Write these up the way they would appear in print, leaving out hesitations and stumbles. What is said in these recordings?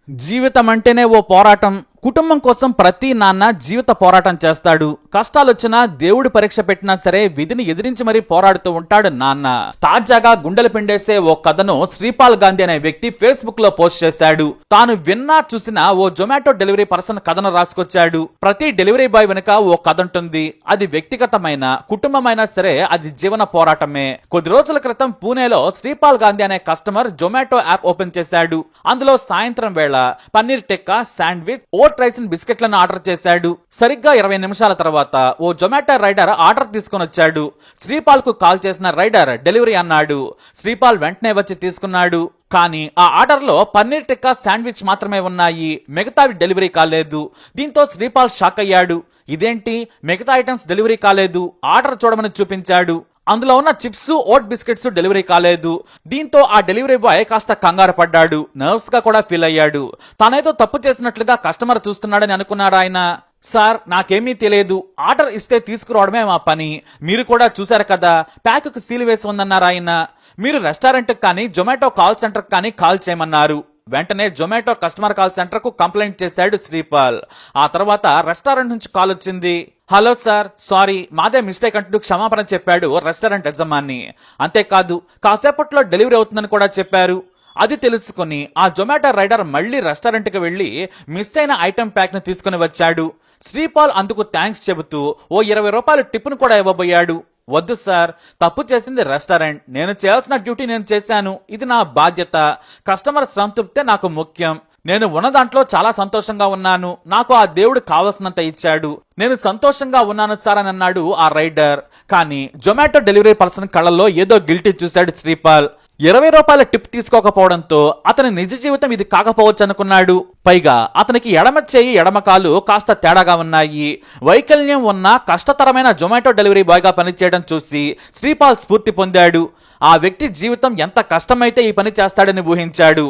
జీవితం అంటేనే ఓ పోరాటం. కుటుంబం కోసం ప్రతి నాన్న జీవిత పోరాటం చేస్తాడు. కష్టాలొచ్చినా దేవుడి పరీక్ష పెట్టినా సరే విధిని ఎదిరించి మరీ పోరాడుతూ ఉంటాడు నాన్న. తాజాగా గుండెలు పిండేసే ఓ కథను శ్రీపాల్ గాంధీ అనే వ్యక్తి ఫేస్బుక్ లో పోస్ట్ చేశాడు. తాను విన్నా చూసిన ఓ జొమాటో డెలివరీ పర్సన్ కథను రాసుకొచ్చాడు. ప్రతి డెలివరీ బాయ్ వెనుక ఓ కథ ఉంటుంది. అది వ్యక్తిగతమైన కుటుంబమైనా సరే అది జీవన పోరాటమే. కొద్ది రోజుల క్రితం పూణేలో శ్రీపాల్ గాంధీ అనే కస్టమర్ జొమాటో యాప్ ఓపెన్ చేశాడు. అందులో సాయంత్రం వేళ paneer tikka, sandwich, oat rice బిస్కెట్లను ఆర్డర్ చేశాడు. సరిగ్గా 20 నిమిషాల తర్వాత ఓ జొమాటో రైడర్ ఆర్డర్ తీసుకుని వచ్చాడు. శ్రీపాల్ కు కాల్ చేసిన రైడర్ డెలివరీ అన్నాడు. శ్రీపాల్ వెంటనే వచ్చి తీసుకున్నాడు. కానీ ఆ ఆర్డర్ లో పన్నీర్ టిక్కా, శాండ్విచ్ మాత్రమే ఉన్నాయి. మిగతావి డెలివరీ కాలేదు. దీంతో శ్రీపాల్ షాక్ అయ్యాడు. ఇదేంటి, మిగతా ఐటమ్స్ డెలివరీ కాలేదు? ఆర్డర్ చూడమని చూపించాడు. అందులో ఉన్న చిప్స్, ఓట్ బిస్కెట్స్ డెలివరీ కాలేదు. దీంతో ఆ డెలివరీ బాయ్ కాస్త కంగారు పడ్డాడు. నర్వస్ గా కూడా ఫీల్ అయ్యాడు. తానేదో తప్పు చేసినట్లుగా కస్టమర్ చూస్తున్నాడని అనుకున్నాడు ఆయన. సార్, నాకేమీ తెలియదు. ఆర్డర్ ఇస్తే తీసుకురావడమే మా పని. మీరు కూడా చూశారు కదా, ప్యాక్ కు సీల్ వేసి ఉందన్నారు ఆయన. మీరు రెస్టారెంట్ కానీ జొమాటో కాల్ సెంటర్ కానీ కాల్ చేయమన్నారు. వెంటనే జొమాటో కస్టమర్ కాల్ సెంటర్ కు కంప్లైంట్ చేశాడు శ్రీపాల్. ఆ తర్వాత రెస్టారెంట్ నుంచి కాల్ వచ్చింది. హలో సార్, సారీ, మాదే మిస్టేక్ అంటూ క్షమాపణ చెప్పాడు రెస్టారెంట్ యజమాని. అంతేకాదు, కాసేపట్లో డెలివరీ అవుతుందని కూడా చెప్పారు. అది తెలుసుకుని ఆ జొమాటో రైడర్ మళ్లీ రెస్టారెంట్ కి వెళ్లి మిస్ అయిన ఐటెం ప్యాక్ ని తీసుకుని వచ్చాడు. శ్రీపాల్ అందుకు థ్యాంక్స్ చెబుతూ ఓ 20 రూపాయల టిప్ ను కూడా ఇవ్వబోయాడు. వద్దు సార్, తప్పు చేసింది రెస్టారెంట్. నేను చేయాల్సిన డ్యూటీ నేను చేశాను. ఇది నా బాధ్యత. కస్టమర్ సంతృప్తే నాకు ముఖ్యం. నేను ఉన్న దాంట్లో చాలా సంతోషంగా ఉన్నాను. నాకు ఆ దేవుడు కావలసినంత ఇచ్చాడు. నేను సంతోషంగా ఉన్నాను సార్ అని అన్నాడు ఆ రైడర్. కానీ జొమాటో డెలివరీ పర్సన్ కళ్ళల్లో ఏదో గిల్టీ చూశాడు శ్రీపాల్. 20 రూపాయల టిప్ తీసుకోకపోవడంతో అతని నిజ జీవితం ఇది కాకపోవచ్చు అనుకున్నాడు. పైగా అతనికి ఎడమ చేయి, ఎడమ కాలు కాస్త తేడాగా ఉన్నాయి. వైకల్యం ఉన్న కష్టతరమైన జొమాటో డెలివరీ బాయ్ గా పనిచేయడం చూసి శ్రీపాల్ స్ఫూర్తి పొందాడు. ఆ వ్యక్తి జీవితం ఎంత కష్టమైతే ఈ పని చేస్తాడని ఊహించాడు.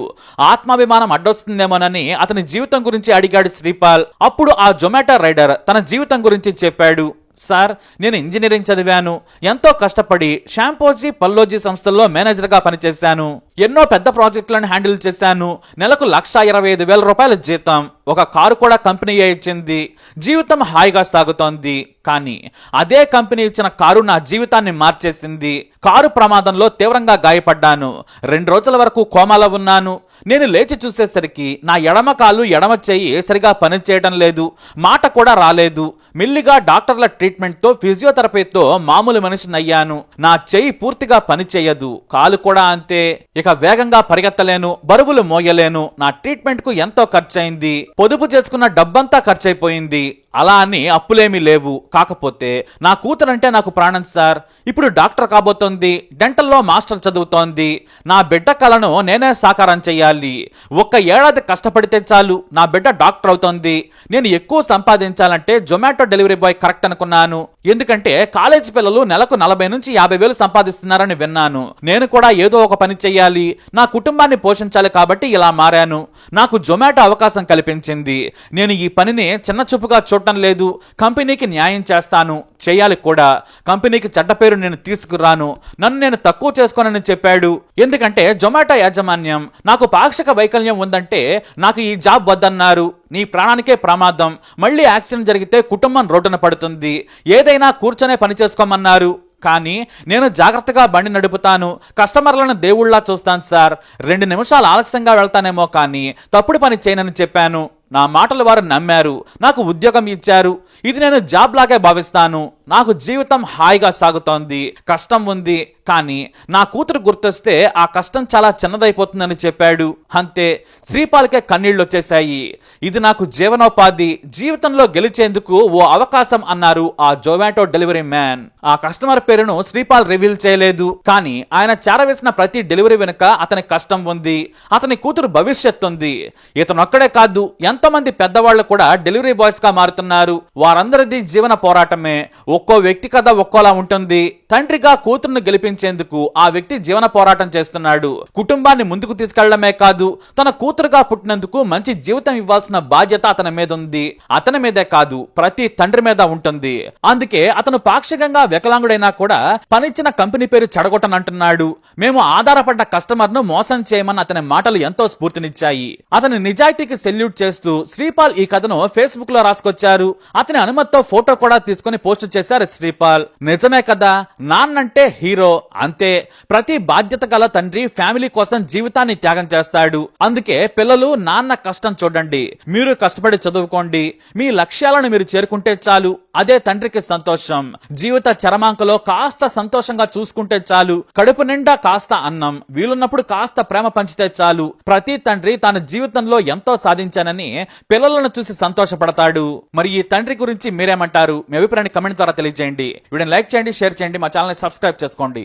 ఆత్మాభిమానం అడ్డొస్తుందేమోనని అతని జీవితం గురించి అడిగాడు శ్రీపాల్. అప్పుడు ఆ జొమాటో రైడర్ తన జీవితం గురించి చెప్పాడు. సార్, నేను ఇంజనీరింగ్ చదివాను. ఎంతో కష్టపడి షాంపోజీ, పల్లోజీ సంస్థల్లో మేనేజర్ గా పనిచేశాను. ఎన్నో పెద్ద ప్రాజెక్టులను హ్యాండిల్ చేశాను. నెలకు 1,25,000 రూపాయల జీతం. ఒక కారు కూడా కంపెనీయే ఇచ్చింది. జీవితం హాయిగా సాగుతోంది. కానీ అదే కంపెనీ ఇచ్చిన కారు నా జీవితాన్ని మార్చేసింది. కారు ప్రమాదంలో తీవ్రంగా గాయపడ్డాను. 2 రోజుల వరకు కోమాలో ఉన్నాను. నేను లేచి చూసేసరికి నా ఎడమ కాలు, ఎడమ చెయ్యి సరిగా పనిచేయడం లేదు. మాట కూడా రాలేదు. మెల్లిగా డాక్టర్ల ట్రీట్మెంట్ తో, ఫిజియోథెరపీతో మామూలు మనిషిని అయ్యాను. నా చెయ్యి పూర్తిగా పనిచేయదు. కాలు కూడా అంతే. ఇక వేగంగా పరిగెత్తలేను, బరువులు మోయలేను. నా ట్రీట్మెంట్ కు ఎంతో ఖర్చయింది. పొదుపు చేసుకున్న డబ్బంతా ఖర్చయిపోయింది. అలా అని అప్పులేమీ లేవు. కాకపోతే నా కూతురంటే నాకు ప్రాణం సార్. ఇప్పుడు డాక్టర్ కాబోతోంది. డెంటల్లో మాస్టర్ చదువుతోంది. నా బిడ్డ కలను నేనే సాకారం చెయ్యాలి. 1 ఏడాది కష్టపడితే చాలు, నా బిడ్డ డాక్టర్ అవుతోంది. నేను ఎక్కువ సంపాదించాలంటే జొమాటో డెలివరీ బాయ్ కరెక్ట్ అనుకున్నాను. ఎందుకంటే కాలేజీ పిల్లలు నెలకు 40 నుంచి 50,000 సంపాదిస్తున్నారని విన్నాను. నేను కూడా ఏదో ఒక పని చెయ్యాలి. నా కుటుంబాన్ని పోషించాలి. కాబట్టి ఇలా మారాను. నాకు జొమాటో అవకాశం కల్పించింది. నేను ఈ పనిని చిన్న చూపుగా చూడటం లేదు. కంపెనీకి న్యాయం చేస్తాను, చేయాలి కూడా. కంపెనీకి చెడ్డ పేరు నేను తీసుకురాను. నన్ను నేను తక్కువ చేసుకోనని చెప్పాడు. ఎందుకంటే జొమాటో యాజమాన్యం నాకు పాక్షిక వైకల్యం ఉందంటే నాకు ఈ జాబ్ వద్దన్నారు. నీ ప్రాణానికే ప్రమాదం. మళ్ళీ యాక్సిడెంట్ జరిగితే కుటుంబం రోడ్డున పడుతుంది. ఏదైనా కూర్చొనే పని చేసుకోమన్నారు. కానీ నేను జాగ్రత్తగా బండి నడుపుతాను. కస్టమర్లను దేవుళ్లా చూస్తాను సార్. 2 నిమిషాలు ఆలస్యంగా వెళ్తానేమో కానీ తప్పుడు పని చేయనని చెప్పాను. నా మాటలు వారు నమ్మారు. నాకు ఉద్యోగం ఇచ్చారు. ఇది నేను జాబ్ లాగే భావిస్తాను. నాకు జీవితం హాయిగా సాగుతోంది. కష్టం ఉంది, కానీ నా కూతురు గుర్తొస్తే ఆ కష్టం చాలా చిన్నదైపోతుందని చెప్పాడు. అంతే, శ్రీపాల్కే కన్నీళ్లు వచ్చేశాయి. ఇది నాకు జీవనోపాధి. జీవితంలో గెలిచేందుకు ఓ అవకాశం అన్నారు ఆ జొమాటో డెలివరీ మ్యాన్. ఆ కస్టమర్ పేరును శ్రీపాల్ రివీల్ చేయలేదు. కానీ ఆయన చేరవేసిన ప్రతి డెలివరీ వెనుక అతని కష్టం ఉంది. అతని కూతురు భవిష్యత్తు ఉంది. ఇతనొక్కడే కాదు, ఎంతమంది పెద్దవాళ్లు కూడా డెలివరీ బాయ్స్ గా మారుతున్నారు. వారందరిది జీవన పోరాటమే. ఓ ఒక్కో వ్యక్తి కథ ఒక్కోలా ఉంటుంది. తండ్రిగా కూతురును గెలిపించేందుకు ఆ వ్యక్తి జీవన పోరాటం చేస్తున్నాడు. కుటుంబాన్ని ముందుకు తీసుకెళ్లడమే కాదు, తన కూతురుగా పుట్టినందుకు మంచి జీవితం ఇవ్వాల్సిన బాధ్యత అతని మీద ఉంది. అతని మీదే కాదు, ప్రతి తండ్రి మీద ఉంటుంది. అందుకే అతను పాక్షికంగా వికలాంగుడైనా కూడా పనిచ్చిన కంపెనీ పేరు చెడగొట్టనంటున్నాడు. మేము ఆధారపడ్డ కస్టమర్ ను మోసం చేయమని అతని మాటలు ఎంతో స్ఫూర్తినిచ్చాయి. అతని నిజాయితీకి సెల్యూట్ చేస్తూ శ్రీపాల్ ఈ కథను ఫేస్బుక్ లో రాసుకొచ్చారు. అతని అనుమతితో ఫోటో కూడా తీసుకుని పోస్ట్ చేశారు శ్రీపాల్. నిజమే కదా, నాన్నంటే హీరో అంతే. ప్రతి బాధ్యత గల తండ్రి ఫ్యామిలీ కోసం జీవితాన్ని త్యాగం చేస్తాడు. అందుకే పిల్లలు నాన్న కష్టం చూడండి, మీరు కష్టపడి చదువుకోండి, మీ లక్ష్యాలను మీరు చేరుకుంటే చాలు, అదే తండ్రికి సంతోషం. జీవిత చరమాంకలో కాస్త సంతోషంగా చూసుకుంటే చాలు, కడుపు నిండా కాస్త అన్నం, వీలున్నప్పుడు కాస్త ప్రేమ పంచితే చాలు. ప్రతి తండ్రి తన జీవితంలో ఎంతో సాధించానని పిల్లలను చూసి సంతోషపడతాడు. మరి ఈ తండ్రి గురించి మీరేమంటారు? మీ అభిప్రాయాన్ని కమెంట్ ద్వారా తెలియజేయండి. వీడియోని లైక్ చేయండి, షేర్ చేయండి, మా ఛానల్ ని సబ్స్క్రైబ్ చేసుకోండి.